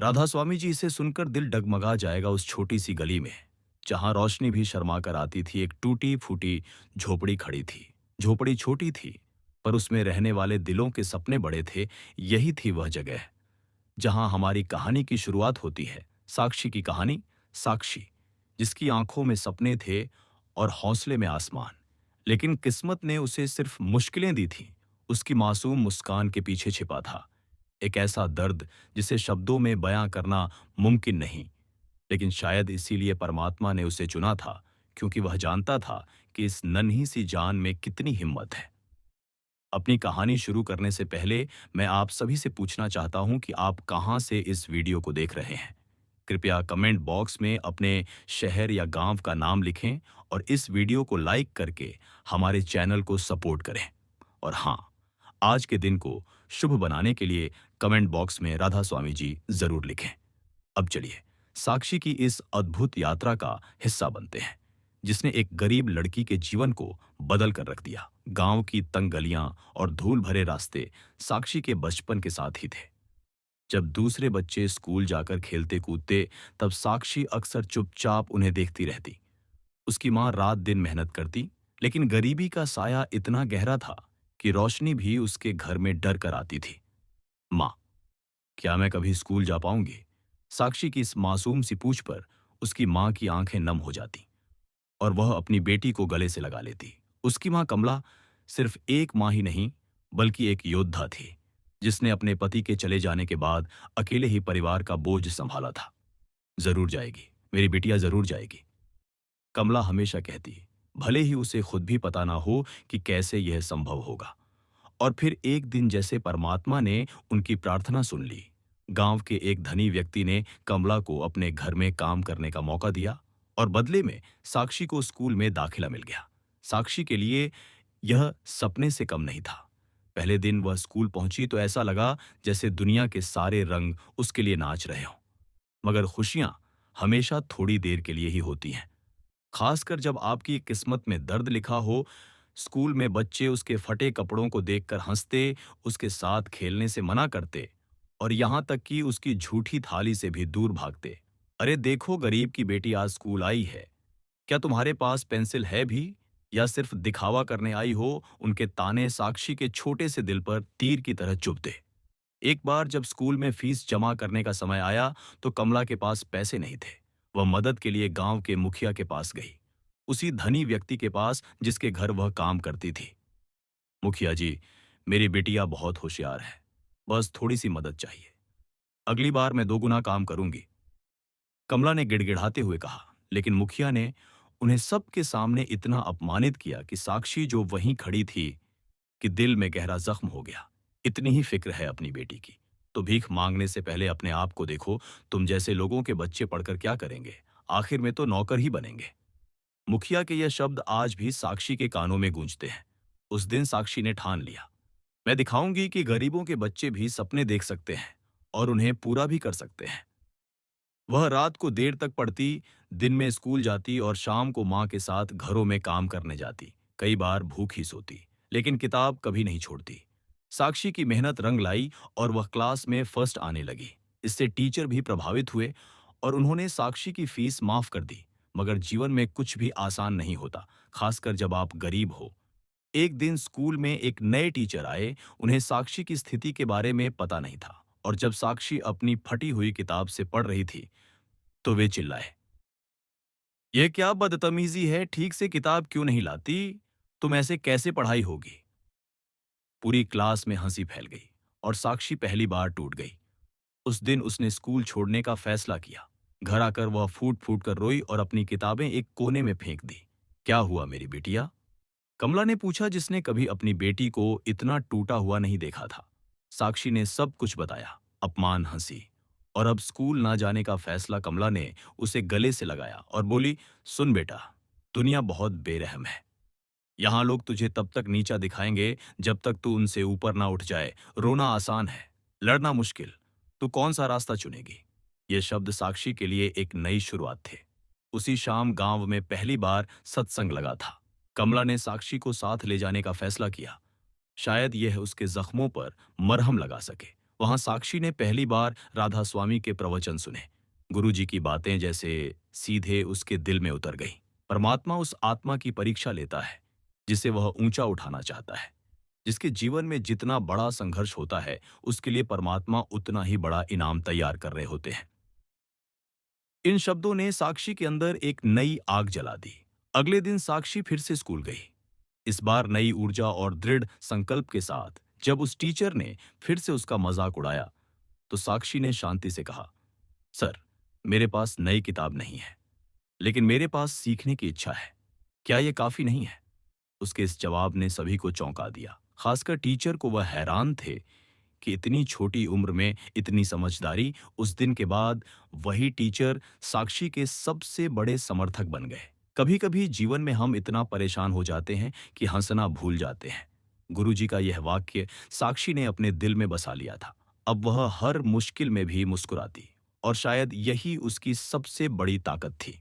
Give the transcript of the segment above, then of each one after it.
राधा स्वामी जी, इसे सुनकर दिल डगमगा जाएगा। उस छोटी सी गली में जहां रोशनी भी शर्मा कर आती थी, एक टूटी फूटी झोपड़ी खड़ी थी। झोपड़ी छोटी थी, पर उसमें रहने वाले दिलों के सपने बड़े थे। यही थी वह जगह जहां हमारी कहानी की शुरुआत होती है। साक्षी की कहानी। साक्षी, जिसकी आंखों में सपने थे और हौसले में आसमान, लेकिन किस्मत ने उसे सिर्फ मुश्किलें दी थीं। उसकी मासूम मुस्कान के पीछे छिपा था एक ऐसा दर्द जिसे शब्दों में बयां करना मुमकिन नहीं। लेकिन शायद इसीलिए परमात्मा ने उसे चुना था, क्योंकि वह जानता था कि इस नन्ही सी जान में कितनी हिम्मत है। अपनी कहानी शुरू करने से पहले मैं आप सभी से पूछना चाहता हूं कि आप कहां से इस वीडियो को देख रहे हैं। कृपया कमेंट बॉक्स में अपने शहर या गांव का नाम लिखें और इस वीडियो को लाइक करके हमारे चैनल को सपोर्ट करें। और हाँ, आज के दिन को शुभ बनाने के लिए कमेंट बॉक्स में राधा स्वामी जी जरूर लिखें। अब चलिए साक्षी की इस अद्भुत यात्रा का हिस्सा बनते हैं, जिसने एक गरीब लड़की के जीवन को बदल कर रख दिया। गांव की तंग गलियां और धूल भरे रास्ते साक्षी के बचपन के साथ ही थे। जब दूसरे बच्चे स्कूल जाकर खेलते कूदते, तब साक्षी अक्सर चुपचाप उन्हें देखती रहती। उसकी माँ रात दिन मेहनत करती, लेकिन गरीबी का साया इतना गहरा था कि रोशनी भी उसके घर में डर कर आती थी। माँ, क्या मैं कभी स्कूल जा पाऊंगी? साक्षी की इस मासूम सी पूछ पर उसकी माँ की आंखें नम हो जाती और वह अपनी बेटी को गले से लगा लेती। उसकी माँ कमला सिर्फ एक माँ ही नहीं, बल्कि एक योद्धा थी, जिसने अपने पति के चले जाने के बाद अकेले ही परिवार का बोझ संभाला था। जरूर जाएगी, मेरी बिटिया जरूर जाएगी, कमला हमेशा कहती, भले ही उसे खुद भी पता ना हो कि कैसे यह संभव होगा। और फिर एक दिन जैसे परमात्मा ने उनकी प्रार्थना सुन ली। गांव के एक धनी व्यक्ति ने कमला को अपने घर में काम करने का मौका दिया और बदले में साक्षी को स्कूल में दाखिला मिल गया। साक्षी के लिए यह सपने से कम नहीं था। पहले दिन वह स्कूल पहुंची तो ऐसा लगा जैसे दुनिया के सारे रंग उसके लिए नाच रहे हों। मगर खुशियां हमेशा थोड़ी देर के लिए ही होती हैं, खासकर जब आपकी किस्मत में दर्द लिखा हो। स्कूल में बच्चे उसके फटे कपड़ों को देखकर हंसते, उसके साथ खेलने से मना करते और यहां तक कि उसकी झूठी थाली से भी दूर भागते। अरे देखो, गरीब की बेटी आज स्कूल आई है, क्या तुम्हारे पास पेंसिल है भी, या सिर्फ दिखावा करने आई हो? उनके ताने साक्षी के छोटे से दिल पर तीर की तरह चुभते। एक बार जब स्कूल में फीस जमा करने का समय आया, तो कमला के पास पैसे नहीं थे। वह मदद के लिए गांव के मुखिया के पास गई, उसी धनी व्यक्ति के पास जिसके घर वह काम करती थी। मुखिया जी, मेरी बिटिया बहुत होशियार है, बस थोड़ी सी मदद चाहिए। अगली बार मैं दोगुना काम करूंगी, कमला ने गिड़गिड़ाते हुए कहा। लेकिन मुखिया ने उन्हें सबके सामने इतना अपमानित किया कि साक्षी, जो वहीं खड़ी थी, कि दिल में गहरा जख्म हो गया। इतनी ही फिक्र है अपनी बेटी की, तो भीख मांगने से पहले अपने आप को देखो। तुम जैसे लोगों के बच्चे पढ़कर क्या करेंगे? आखिर में तो नौकर ही बनेंगे। मुखिया के यह शब्द आज भी साक्षी के कानों में गूंजते हैं। उस दिन साक्षी ने ठान लिया, मैं दिखाऊंगी कि गरीबों के बच्चे भी सपने देख सकते हैं और उन्हें पूरा भी कर सकते हैं। वह रात को देर तक पढ़ती, दिन में स्कूल जाती और शाम को माँ के साथ घरों में काम करने जाती। कई बार भूखी सोती, लेकिन किताब कभी नहीं छोड़ती। साक्षी की मेहनत रंग लाई और वह क्लास में फर्स्ट आने लगी। इससे टीचर भी प्रभावित हुए और उन्होंने साक्षी की फीस माफ कर दी। मगर जीवन में कुछ भी आसान नहीं होता, खासकर जब आप गरीब हो। एक दिन स्कूल में एक नए टीचर आए। उन्हें साक्षी की स्थिति के बारे में पता नहीं था, और जब साक्षी अपनी फटी हुई किताब से पढ़ रही थी, तो वे चिल्लाए, यह क्या बदतमीजी है? ठीक से किताब क्यों नहीं लाती? तुम ऐसे कैसे पढ़ाई होगी? पूरी क्लास में हंसी फैल गई और साक्षी पहली बार टूट गई। उस दिन उसने स्कूल छोड़ने का फैसला किया। घर आकर वह फूट फूट कर रोई और अपनी किताबें एक कोने में फेंक दी। क्या हुआ मेरी बेटिया? कमला ने पूछा, जिसने कभी अपनी बेटी को इतना टूटा हुआ नहीं देखा था। साक्षी ने सब कुछ बताया, अपमान, हंसी और अब स्कूल ना जाने का फैसला। कमला ने उसे गले से लगाया और बोली, सुन बेटा, दुनिया बहुत बेरहम है। यहाँ लोग तुझे तब तक नीचा दिखाएंगे जब तक तू उनसे ऊपर ना उठ जाए। रोना आसान है, लड़ना मुश्किल। तू कौन सा रास्ता चुनेगी? ये शब्द साक्षी के लिए एक नई शुरुआत थे। उसी शाम गांव में पहली बार सत्संग लगा था। कमला ने साक्षी को साथ ले जाने का फैसला किया। शायद यह उसके जख्मों पर मरहम लगा सके। वहां साक्षी ने पहली बार राधा स्वामी के प्रवचन सुने। गुरुजी की बातें जैसे सीधे उसके दिल में उतर गई। परमात्मा उस आत्मा की परीक्षा लेता है जिसे वह ऊंचा उठाना चाहता है। जिसके जीवन में जितना बड़ा संघर्ष होता है, उसके लिए परमात्मा उतना ही बड़ा इनाम तैयार कर रहे होते हैं। इन शब्दों ने साक्षी के अंदर एक नई आग जला दी। अगले दिन साक्षी फिर से स्कूल गई, इस बार नई ऊर्जा और दृढ़ संकल्प के साथ। जब उस टीचर ने फिर से उसका मजाक उड़ाया, तो साक्षी ने शांति से कहा, सर, मेरे पास नई किताब नहीं है, लेकिन मेरे पास सीखने की इच्छा है। क्या यह काफी नहीं है? उसके इस जवाब ने सभी को चौंका दिया, खासकर टीचर को। वह हैरान थे कि इतनी छोटी उम्र में इतनी समझदारी। उस दिन के बाद वही टीचर साक्षी के सबसे बड़े समर्थक बन गए। कभी कभी जीवन में हम इतना परेशान हो जाते हैं कि हंसना भूल जाते हैं। गुरुजी का यह वाक्य साक्षी ने अपने दिल में बसा लिया था। अब वह हर मुश्किल में भी मुस्कुराती, और शायद यही उसकी सबसे बड़ी ताकत थी।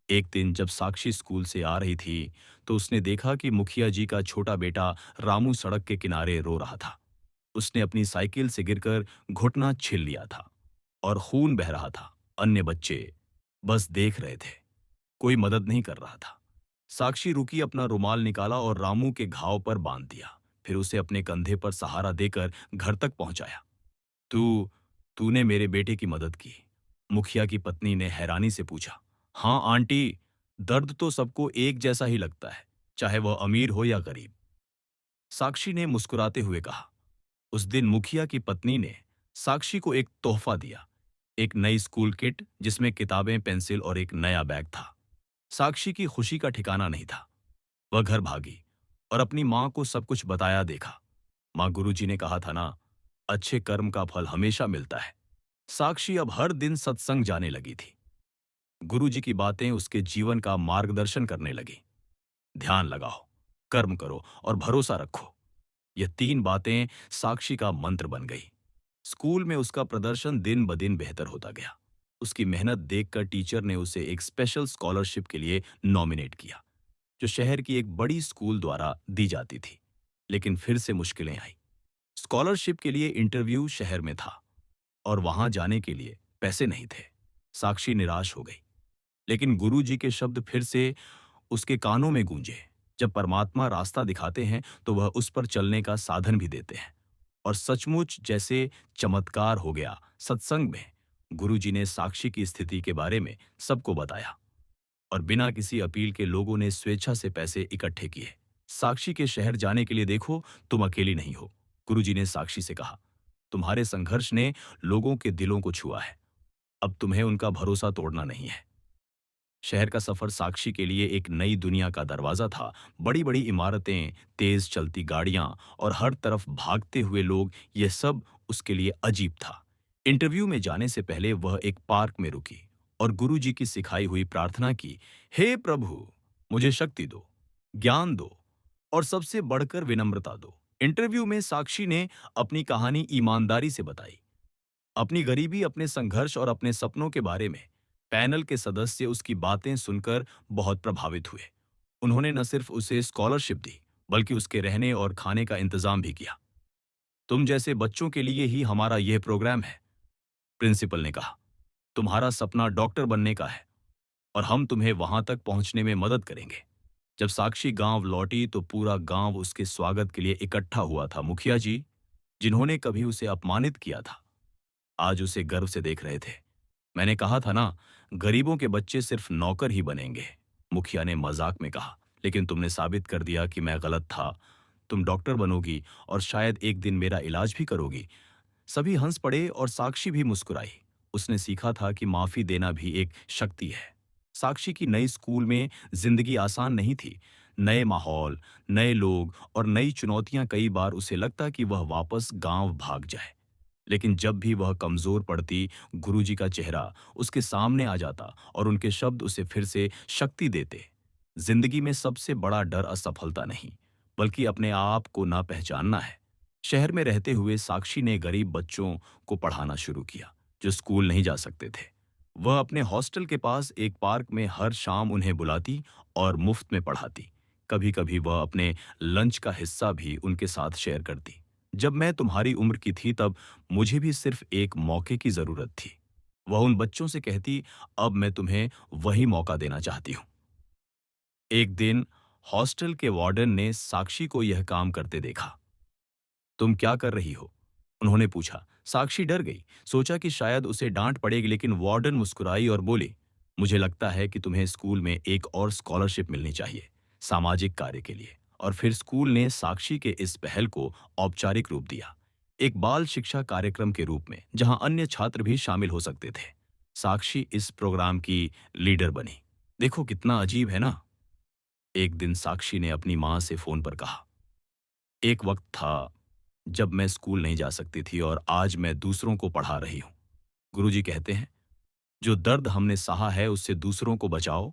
एक दिन जब साक्षी स्कूल से आ रही थी, तो उसने देखा कि मुखिया जी का छोटा बेटा रामू सड़क के किनारे रो रहा था। उसने अपनी साइकिल से गिरकर घुटना छिल लिया था और खून बह रहा था। अन्य बच्चे बस देख रहे थे, कोई मदद नहीं कर रहा था। साक्षी रुकी, अपना रुमाल निकाला और रामू के घाव पर बांध दिया। फिर उसे अपने कंधे पर सहारा देकर घर तक पहुंचाया। तू तूने मेरे बेटे की मदद की? मुखिया की पत्नी ने हैरानी से पूछा। हाँ आंटी, दर्द तो सबको एक जैसा ही लगता है, चाहे वह अमीर हो या गरीब, साक्षी ने मुस्कुराते हुए कहा। उस दिन मुखिया की पत्नी ने साक्षी को एक तोहफा दिया, एक नई स्कूल किट जिसमें किताबें, पेंसिल और एक नया बैग था। साक्षी की खुशी का ठिकाना नहीं था। वह घर भागी और अपनी मां को सब कुछ बताया। देखा मां, गुरुजी ने कहा था ना, अच्छे कर्म का फल हमेशा मिलता है। साक्षी अब हर दिन सत्संग जाने लगी थी। गुरुजी की बातें उसके जीवन का मार्गदर्शन करने लगी। ध्यान लगाओ, कर्म करो और भरोसा रखो। यह तीन बातें साक्षी का मंत्र बन गई। स्कूल में उसका प्रदर्शन दिन ब दिन बेहतर होता गया। उसकी मेहनत देखकर टीचर ने उसे एक स्पेशल स्कॉलरशिप के लिए नॉमिनेट किया, जो शहर की एक बड़ी स्कूल द्वारा दी जाती थी। लेकिन फिर से मुश्किलें आई। स्कॉलरशिप के लिए इंटरव्यू शहर में था और वहां जाने के लिए पैसे नहीं थे। साक्षी निराश हो गई, लेकिन गुरुजी के शब्द फिर से उसके कानों में गूंजे। जब परमात्मा रास्ता दिखाते हैं, तो वह उस पर चलने का साधन भी देते हैं। और सचमुच जैसे चमत्कार हो गया। सत्संग में गुरुजी ने साक्षी की स्थिति के बारे में सबको बताया, और बिना किसी अपील के लोगों ने स्वेच्छा से पैसे इकट्ठे किए। साक्षी के शहर जाने के लिए देखो, तुम अकेली नहीं हो, गुरुजी ने साक्षी से कहा। तुम्हारे संघर्ष ने लोगों के दिलों को छुआ है। अब तुम्हें उनका भरोसा तोड़ना नहीं है। शहर का सफर साक्षी के लिए एक नई दुनिया का दरवाजा था। बड़ी बड़ी इमारतें, तेज चलती गाड़ियां और हर तरफ भागते हुए लोग, यह सब उसके लिए अजीब था। इंटरव्यू में जाने से पहले वह एक पार्क में रुकी और गुरुजी की सिखाई हुई प्रार्थना की, हे प्रभु, मुझे शक्ति दो, ज्ञान दो और सबसे बढ़कर विनम्रता दो। इंटरव्यू में साक्षी ने अपनी कहानी ईमानदारी से बताई, अपनी गरीबी, अपने संघर्ष और अपने सपनों के बारे में। पैनल के सदस्य उसकी बातें सुनकर बहुत प्रभावित हुए। उन्होंने न सिर्फ उसे स्कॉलरशिप दी, बल्कि उसके रहने और खाने का इंतजाम भी किया। तुम जैसे बच्चों के लिए ही हमारा यह प्रोग्राम है, प्रिंसिपल ने कहा। तुम्हारा सपना डॉक्टर बनने का है और हम तुम्हें वहां तक पहुंचने में मदद करेंगे। जब साक्षी गांव लौटी, तो पूरा गांव उसके स्वागत के लिए इकट्ठा हुआ था। मुखिया जी, जिन्होंने कभी उसे अपमानित किया था, आज उसे गर्व से देख रहे थे। मैंने कहा था ना, गरीबों के बच्चे सिर्फ नौकर ही बनेंगे, मुखिया ने मजाक में कहा। लेकिन तुमने साबित कर दिया कि मैं गलत था। तुम डॉक्टर बनोगी और शायद एक दिन मेरा इलाज भी करोगी। सभी हंस पड़े और साक्षी भी मुस्कुराई। उसने सीखा था कि माफी देना भी एक शक्ति है। साक्षी की नई स्कूल में जिंदगी आसान नहीं थी। नए माहौल, नए लोग और नई चुनौतियां। कई बार उसे लगता कि वह वापस गांव भाग जाए। लेकिन जब भी वह कमजोर पड़ती, गुरुजी का चेहरा उसके सामने आ जाता और उनके शब्द उसे फिर से शक्ति देते। जिंदगी में सबसे बड़ा डर असफलता नहीं, बल्कि अपने आप को ना पहचानना है। शहर में रहते हुए साक्षी ने गरीब बच्चों को पढ़ाना शुरू किया, जो स्कूल नहीं जा सकते थे। वह अपने हॉस्टल के पास एक पार्क में हर शाम उन्हें बुलाती और मुफ्त में पढ़ाती। कभी कभी वह अपने लंच का हिस्सा भी उनके साथ शेयर करती। जब मैं तुम्हारी उम्र की थी तब मुझे भी सिर्फ एक मौके की जरूरत थी। वह उन बच्चों से कहती, अब मैं तुम्हें वही मौका देना चाहती हूँ। एक दिन हॉस्टल के वार्डन ने साक्षी को यह काम करते देखा। तुम क्या कर रही हो? उन्होंने पूछा। साक्षी डर गई, सोचा कि शायद उसे डांट पड़ेगी, लेकिन वार्डन मुस्कुराई और बोली, मुझे लगता है कि तुम्हें स्कूल में एक और स्कॉलरशिप मिलनी चाहिए, सामाजिक कार्य के लिए। और फिर स्कूल ने साक्षी के इस पहल को औपचारिक रूप दिया, एक बाल शिक्षा कार्यक्रम के रूप में, जहां अन्य छात्र भी शामिल हो सकते थे। साक्षी इस प्रोग्राम की लीडर बनी। देखो कितना अजीब है ना। एक दिन साक्षी ने अपनी मां से फोन पर कहा, एक वक्त था जब मैं स्कूल नहीं जा सकती थी और आज मैं दूसरों को पढ़ा रही हूँ। गुरुजी कहते हैं, जो दर्द हमने सहा है उससे दूसरों को बचाओ,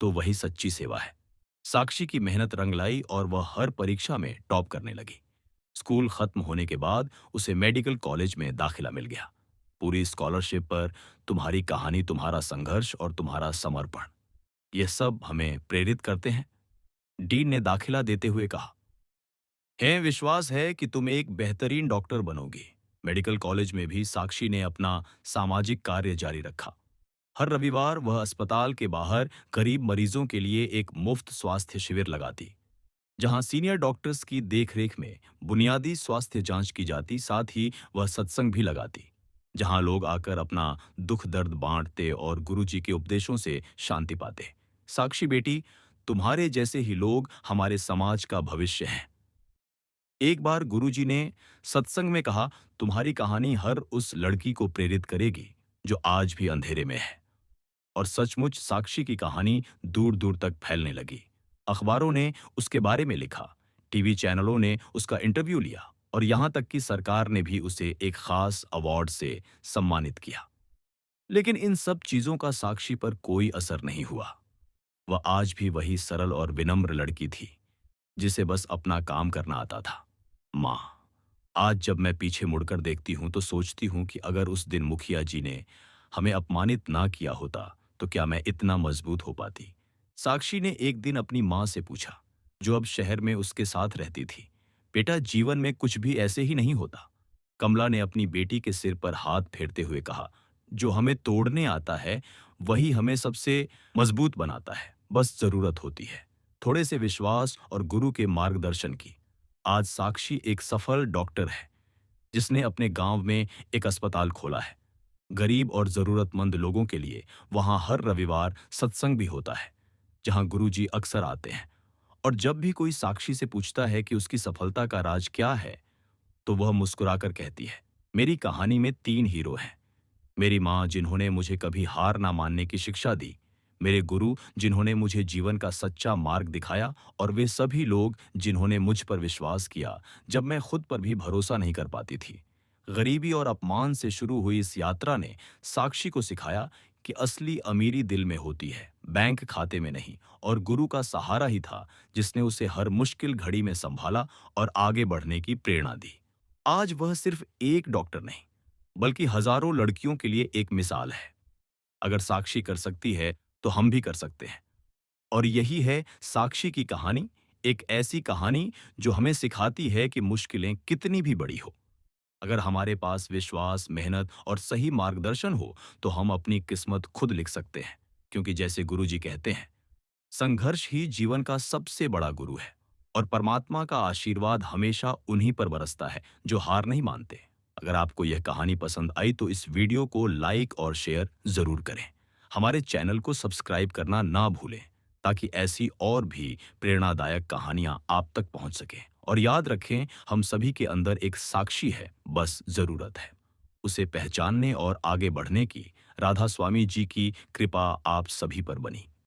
तो वही सच्ची सेवा है। साक्षी की मेहनत रंग लाई और वह हर परीक्षा में टॉप करने लगी। स्कूल खत्म होने के बाद उसे मेडिकल कॉलेज में दाखिला मिल गया। पूरी स्कॉलरशिप पर तुम्हारी कहानी, तुम्हारा संघर्ष और तुम्हारा समर्पण, ये सब हमें प्रेरित करते हैं। डीन ने दाखिला देते हुए कहा, है विश्वास है कि तुम एक बेहतरीन डॉक्टर बनोगी। मेडिकल कॉलेज में भी साक्षी ने अपना सामाजिक कार्य जारी रखा। हर रविवार वह अस्पताल के बाहर गरीब मरीजों के लिए एक मुफ्त स्वास्थ्य शिविर लगाती, जहां सीनियर डॉक्टर्स की देखरेख में बुनियादी स्वास्थ्य जांच की जाती। साथ ही वह सत्संग भी लगाती, जहां लोग आकर अपना दुख दर्द बांटते और गुरुजी के उपदेशों से शांति पाते। साक्षी बेटी, तुम्हारे जैसे ही लोग हमारे समाज का भविष्य हैं। एक बार गुरुजी ने सत्संग में कहा, तुम्हारी कहानी हर उस लड़की को प्रेरित करेगी जो आज भी अंधेरे में है। और सचमुच साक्षी की कहानी दूर दूर तक फैलने लगी। अखबारों ने उसके बारे में लिखा, टीवी चैनलों ने उसका इंटरव्यू लिया और यहां तक कि सरकार ने भी उसे एक खास अवार्ड से सम्मानित किया। लेकिन इन सब चीजों का साक्षी पर कोई असर नहीं हुआ। वह आज भी वही सरल और विनम्र लड़की थी, जिसे बस अपना काम करना आता था। माँ, आज जब मैं पीछे मुड़कर देखती हूँ तो सोचती हूँ कि अगर उस दिन मुखिया जी ने हमें अपमानित ना किया होता तो क्या मैं इतना मजबूत हो पाती। साक्षी ने एक दिन अपनी माँ से पूछा, जो अब शहर में उसके साथ रहती थी, बेटा जीवन में कुछ भी ऐसे ही नहीं होता। कमला ने अपनी बेटी के सिर पर हाथ फेरते हुए कहा, जो हमें तोड़ने आता है वही हमें सबसे मजबूत बनाता है। बस जरूरत होती है थोड़े से विश्वास और गुरु के मार्गदर्शन की। आज साक्षी एक सफल डॉक्टर है, जिसने अपने गांव में एक अस्पताल खोला है। गरीब और जरूरतमंद लोगों के लिए वहां हर रविवार सत्संग भी होता है, जहां गुरुजी अक्सर आते हैं। और जब भी कोई साक्षी से पूछता है कि उसकी सफलता का राज क्या है, तो वह मुस्कुराकर कहती है, मेरी कहानी में 3 हीरो हैं। मेरी माँ, जिन्होंने मुझे कभी हार ना मानने की शिक्षा दी, मेरे गुरु, जिन्होंने मुझे जीवन का सच्चा मार्ग दिखाया, और वे सभी लोग जिन्होंने मुझ पर विश्वास किया जब मैं खुद पर भी भरोसा नहीं कर पाती थी। गरीबी और अपमान से शुरू हुई इस यात्रा ने साक्षी को सिखाया कि असली अमीरी दिल में होती है, बैंक खाते में नहीं। और गुरु का सहारा ही था जिसने उसे हर मुश्किल घड़ी में संभाला और आगे बढ़ने की प्रेरणा दी। आज वह सिर्फ एक डॉक्टर नहीं, बल्कि हजारों लड़कियों के लिए एक मिसाल है। अगर साक्षी कर सकती है तो हम भी कर सकते हैं। और यही है साक्षी की कहानी, एक ऐसी कहानी जो हमें सिखाती है कि मुश्किलें कितनी भी बड़ी हो, अगर हमारे पास विश्वास, मेहनत और सही मार्गदर्शन हो तो हम अपनी किस्मत खुद लिख सकते हैं। क्योंकि जैसे गुरुजी कहते हैं, संघर्ष ही जीवन का सबसे बड़ा गुरु है, और परमात्मा का आशीर्वाद हमेशा उन्हीं पर बरसता है जो हार नहीं मानते। अगर आपको यह कहानी पसंद आई तो इस वीडियो को लाइक और शेयर जरूर करें। हमारे चैनल को सब्सक्राइब करना ना भूलें, ताकि ऐसी और भी प्रेरणादायक कहानियां आप तक पहुंच सकें। और याद रखें, हम सभी के अंदर एक साक्षी है, बस जरूरत है उसे पहचानने और आगे बढ़ने की। राधा स्वामी जी की कृपा आप सभी पर बनी।